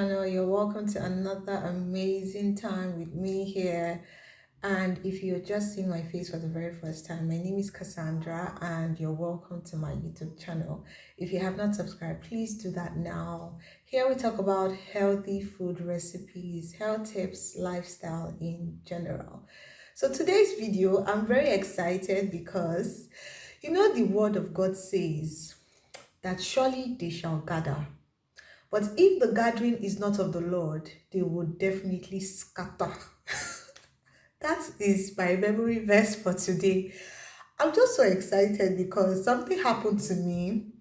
channel. You're welcome to another amazing time with me here. And if you're just seeing my face for the very first time, my name is Cassandra and you're welcome to my YouTube channel. If you have not subscribed, please do that now. Here we talk about healthy food recipes, health tips, lifestyle in general. So today's video, I'm very excited because the word of God says that surely they shall gather. But if the gathering is not of the Lord, they will definitely scatter. That is my memory verse for today. I'm just so excited because something happened to me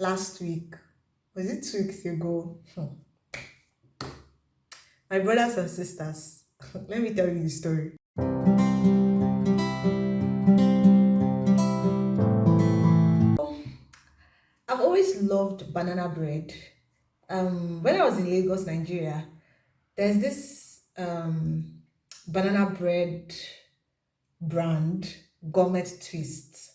last week. Was it 2 weeks ago? My brothers and sisters, let me tell you the story. I've always loved banana bread. When I was in Lagos, Nigeria, there's this banana bread brand, Gourmet Twist.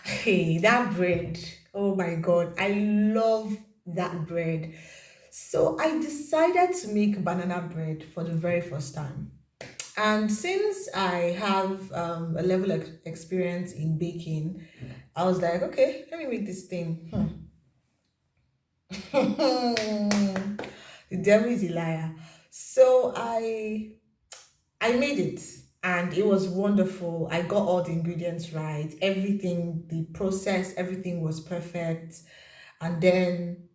Hey, that bread. Oh my God, I love that bread. So I decided to make banana bread for the very first time. And since I have a level of experience in baking, I was like, okay, let me make this thing. The devil is a liar. So I made it and it was wonderful. I got all the ingredients right. Everything, the process, everything was perfect. And then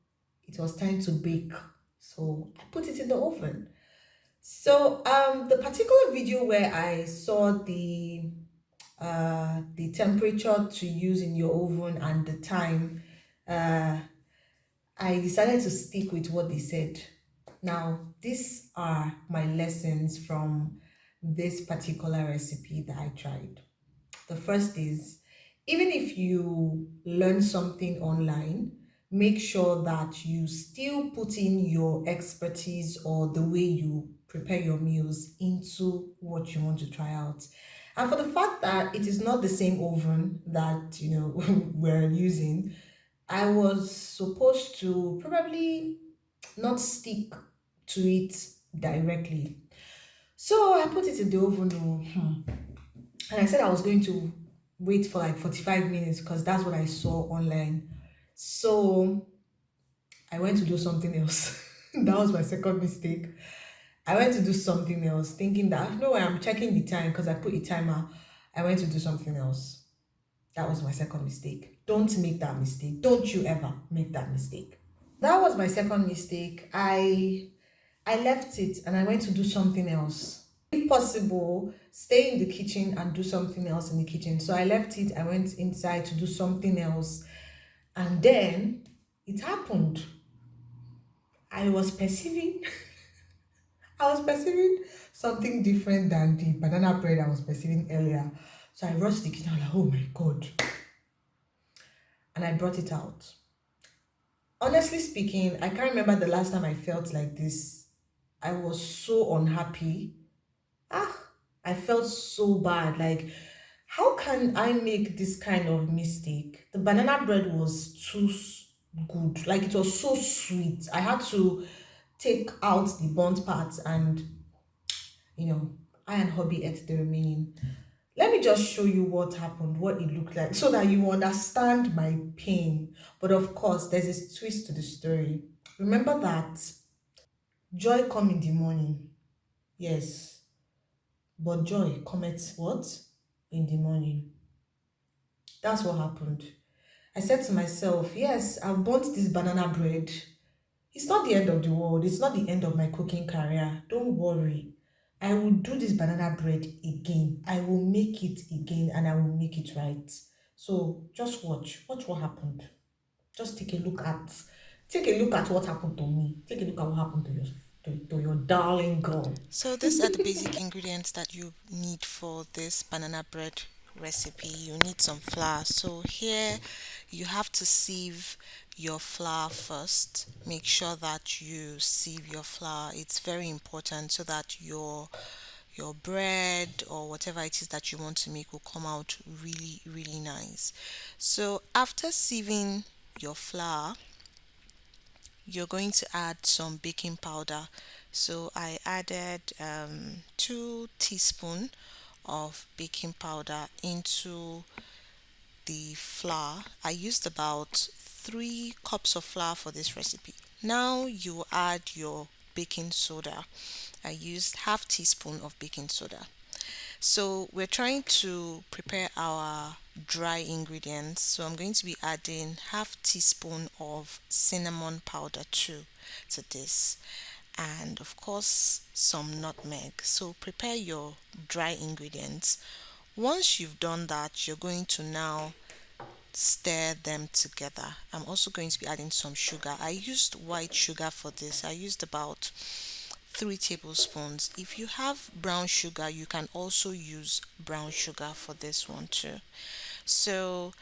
it was time to bake. So I put it in the oven. So the particular video where I saw the temperature to use in your oven and the time, uh I decided to stick with what they said. Now, these are my lessons from this particular recipe that I tried. The first is, even if you learn something online, make sure that you still put in your expertise or the way you prepare your meals into what you want to try out. And for the fact that it is not the same oven that we're using, I was supposed to probably not stick to it directly. So I put it in the oven, and I said I was going to wait for like 45 minutes because that's what I saw online. So I went to do something else. That was my second mistake. I went to do something else, thinking that no way, I'm checking the time because I put a timer. I went to do something else. That was my second mistake. Don't make that mistake. Don't you ever make that mistake. That was my second mistake. I left it and I went to do something else. If possible, stay in the kitchen and do something else in the kitchen. So I left it, I went inside to do something else, and then it happened. I was perceiving I was perceiving something different than the banana bread I was perceiving earlier. So I rushed to the kitchen. I was like, oh my God. And I brought it out. Honestly speaking, I can't remember the last time I felt like this. I was so unhappy. Ah, I felt so bad. Like, how can I make this kind of mistake? The banana bread was too good. Like, it was so sweet. I had to take out the burnt parts and, I and hubby ate the remaining. Let me just show you what happened, what it looked like, so that you understand my pain. But of course, there's a twist to the story. Remember that joy come in the morning. Yes, but joy cometh what? In the morning. That's what happened. I said to myself, yes, I've burnt this banana bread. It's not the end of the world. It's not the end of my cooking career. Don't worry. I will do this banana bread again. I will make it again and I will make it right. So just watch. Watch what happened. Just take a look at what happened to me. Take a look at what happened to your darling girl. So these are the basic ingredients that you need for this banana bread recipe. You need some flour. So here you have to sieve your flour first. Make sure that you sieve your flour. It's very important so that your bread or whatever it is that you want to make will come out really, really nice. So after sieving your flour, you're going to add some baking powder. So I added 2 teaspoon of baking powder into the flour. I used about 3 cups of flour for this recipe. Now you add your baking soda. I used half teaspoon of baking soda. So we're trying to prepare our dry ingredients. So I'm going to be adding half teaspoon of cinnamon powder too to this. And of course some nutmeg. So prepare your dry ingredients. Once you've done that, you're going to now stir them together. I'm also going to be adding some sugar. I used white sugar for this. I used about 3 tablespoons. If you have brown sugar, you can also use brown sugar for this one too. So,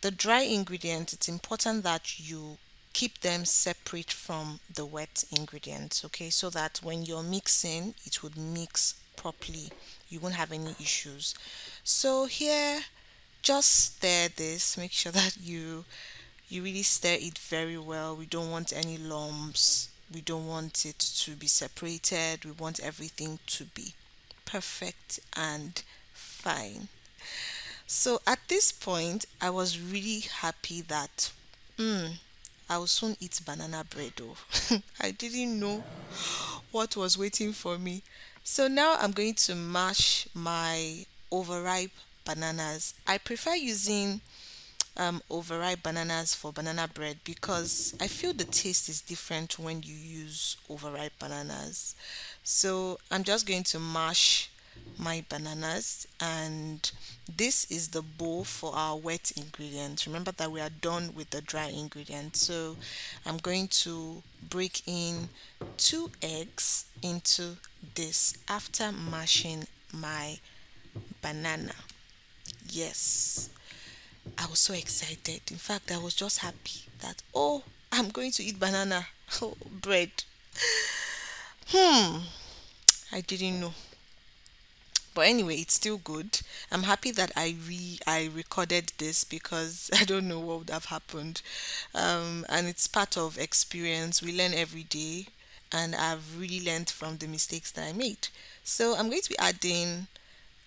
the dry ingredients, it's important that you keep them separate from the wet ingredients, okay? So that when you're mixing, it would mix properly. You won't have any issues. So, here, just stir this. Make sure that you really stir it very well. We don't want any lumps. We don't want it to be separated. We want everything to be perfect and fine. So at this point, I was really happy that I will soon eat banana bread. Oh, I didn't know what was waiting for me. So now I'm going to mash my overripe bananas. I prefer using overripe bananas for banana bread because I feel the taste is different when you use overripe bananas. So I'm just going to mash my bananas, and this is the bowl for our wet ingredients. Remember that we are done with the dry ingredients. So I'm going to break in 2 eggs into this after mashing my banana. Yes. I was so excited. In fact, I was just happy that, oh, I'm going to eat banana oh, bread. I didn't know. But anyway, it's still good. I'm happy that I recorded this because I don't know what would have happened. And it's part of experience. We learn every day, and I've really learned from the mistakes that I made. So I'm going to be adding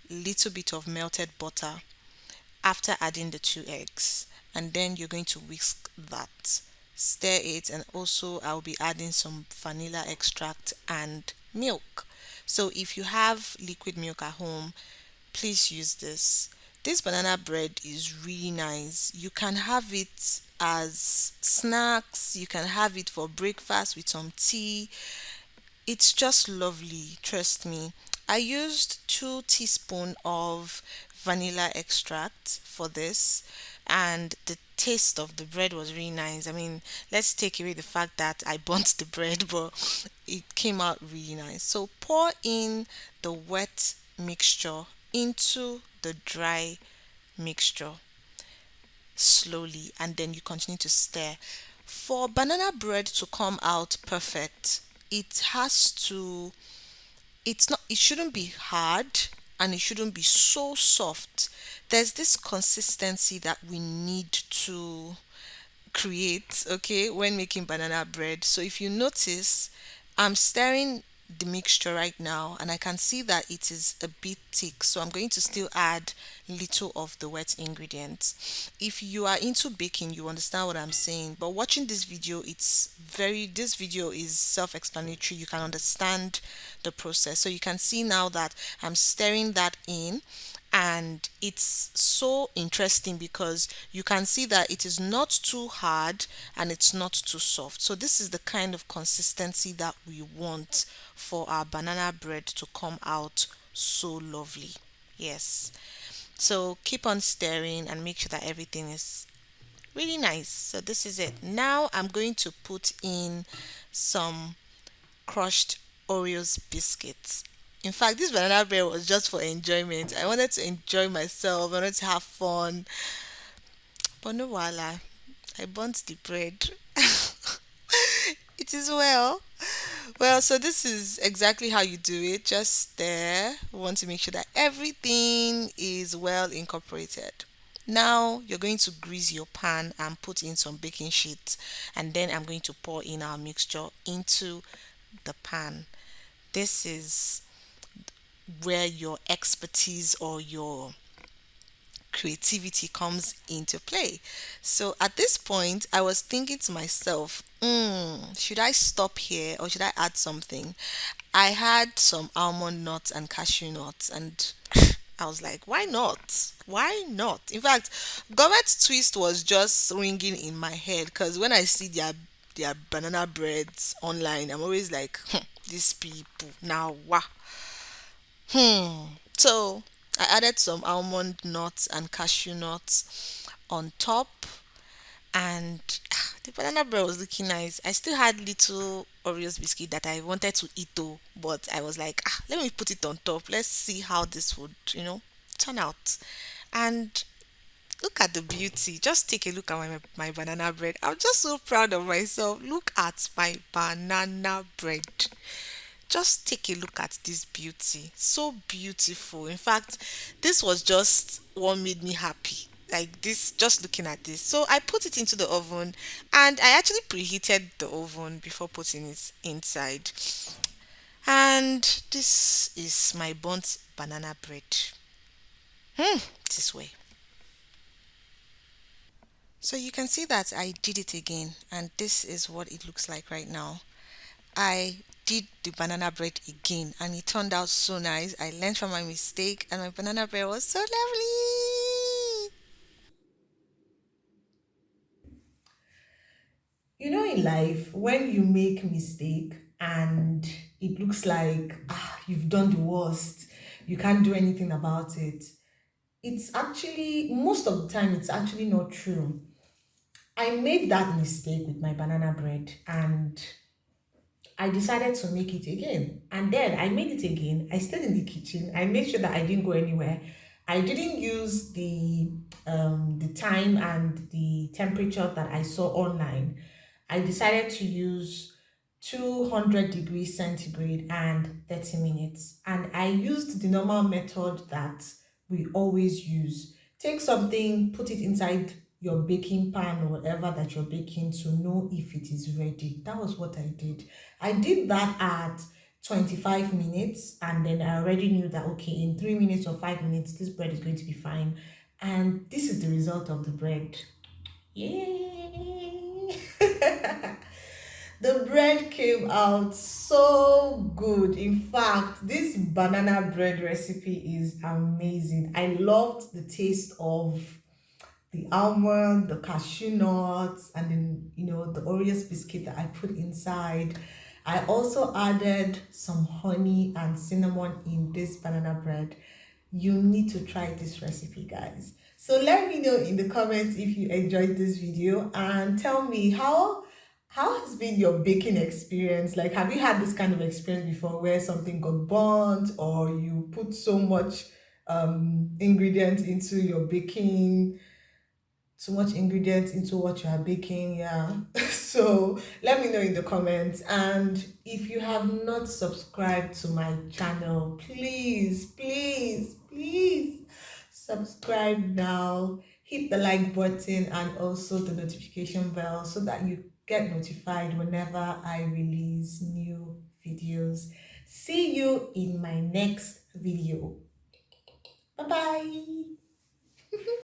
little bit of melted butter after adding the 2 eggs, and then you're going to whisk that, stir it, and also I'll be adding some vanilla extract and milk. So if you have liquid milk at home, please use this banana bread is really nice. You can have it as snacks, you can have it for breakfast with some tea. It's just lovely, trust me. I used 2 teaspoon of vanilla extract for this, and the taste of the bread was really nice. I mean, let's take away the fact that I burnt the bread, but it came out really nice. So pour in the wet mixture into the dry mixture slowly, and then you continue to stir. For banana bread to come out perfect, it has to it shouldn't be hard, and it shouldn't be so soft. There's this consistency that we need to create, okay, when making banana bread. So if you notice, I'm stirring the mixture right now, and I can see that it is a bit thick. So I'm going to still add little of the wet ingredients. If you are into baking, you understand what I'm saying. But watching this video is self-explanatory. You can understand the process. So you can see now that I'm stirring that in, and it's so interesting because you can see that it is not too hard and it's not too soft. So this is the kind of consistency that we want for our banana bread to come out so lovely. Yes. So keep on stirring and make sure that everything is really nice. So this is it. Now I'm going to put in some crushed Oreos biscuits. In fact, this banana bread was just for enjoyment. I wanted to enjoy myself, I wanted to have fun. But no voila, I burnt the bread. It is well. Well, so this is exactly how you do it. Just there, we want to make sure that everything is well incorporated. Now you're going to grease your pan and put in some baking sheet, and then I'm going to pour in our mixture into the pan. This is where your expertise or your creativity comes into play. So at this point, I was thinking to myself, should I stop here or should I add something? I had some almond nuts and cashew nuts, and I was like, why not? Why not? In fact, government twist was just ringing in my head because when I see their banana breads online, I'm always like, these people now, wow. So I added some almond nuts and cashew nuts on top, and the banana bread was looking nice. I still had little Oreos biscuit that I wanted to eat though, but I was like, let me put it on top. Let's see how this would, turn out. And look at the beauty. Just take a look at my banana bread. I'm just so proud of myself. Look at my banana bread. Just take a look at this beauty. So beautiful. In fact, this was just what made me happy. Like this, just looking at this. So I put it into the oven, and I actually preheated the oven before putting it inside. And this is my burnt banana bread. This way. So you can see that I did it again, and this is what it looks like right now. I did the banana bread again, and it turned out so nice. I learned from my mistake, and my banana bread was so lovely. You know, in life, when you make mistake and it looks like you've done the worst, you can't do anything about it. It's actually most of the time it's actually not true. I made that mistake with my banana bread and I decided to make it again. And then I made it again. I stayed in the kitchen. I made sure that I didn't go anywhere. I didn't use the time and the temperature that I saw online. I decided to use 200 degrees centigrade and 30 minutes. And I used the normal method that we always use. Take something, put it inside your baking pan or whatever that you're baking to know if it is ready. That was what I did. I did that at 25 minutes, and then I already knew that okay, in 3 minutes or 5 minutes, this bread is going to be fine. And this is the result of the bread. Yay! The bread came out so good. In fact, this banana bread recipe is amazing. I loved the taste of the almond, the cashew nuts, and then the Oreos biscuit that I put inside. I also added some honey and cinnamon in this banana bread. You need to try this recipe, guys. So let me know in the comments if you enjoyed this video and tell me how has been your baking experience? Like, have you had this kind of experience before where something got burnt or you put so much ingredients into your baking, too much ingredients into what you are baking? Yeah. So let me know in the comments, and if you have not subscribed to my channel, please subscribe now, hit the like button and also the notification bell so that you get notified whenever I release new videos. See you in my next video. Bye bye.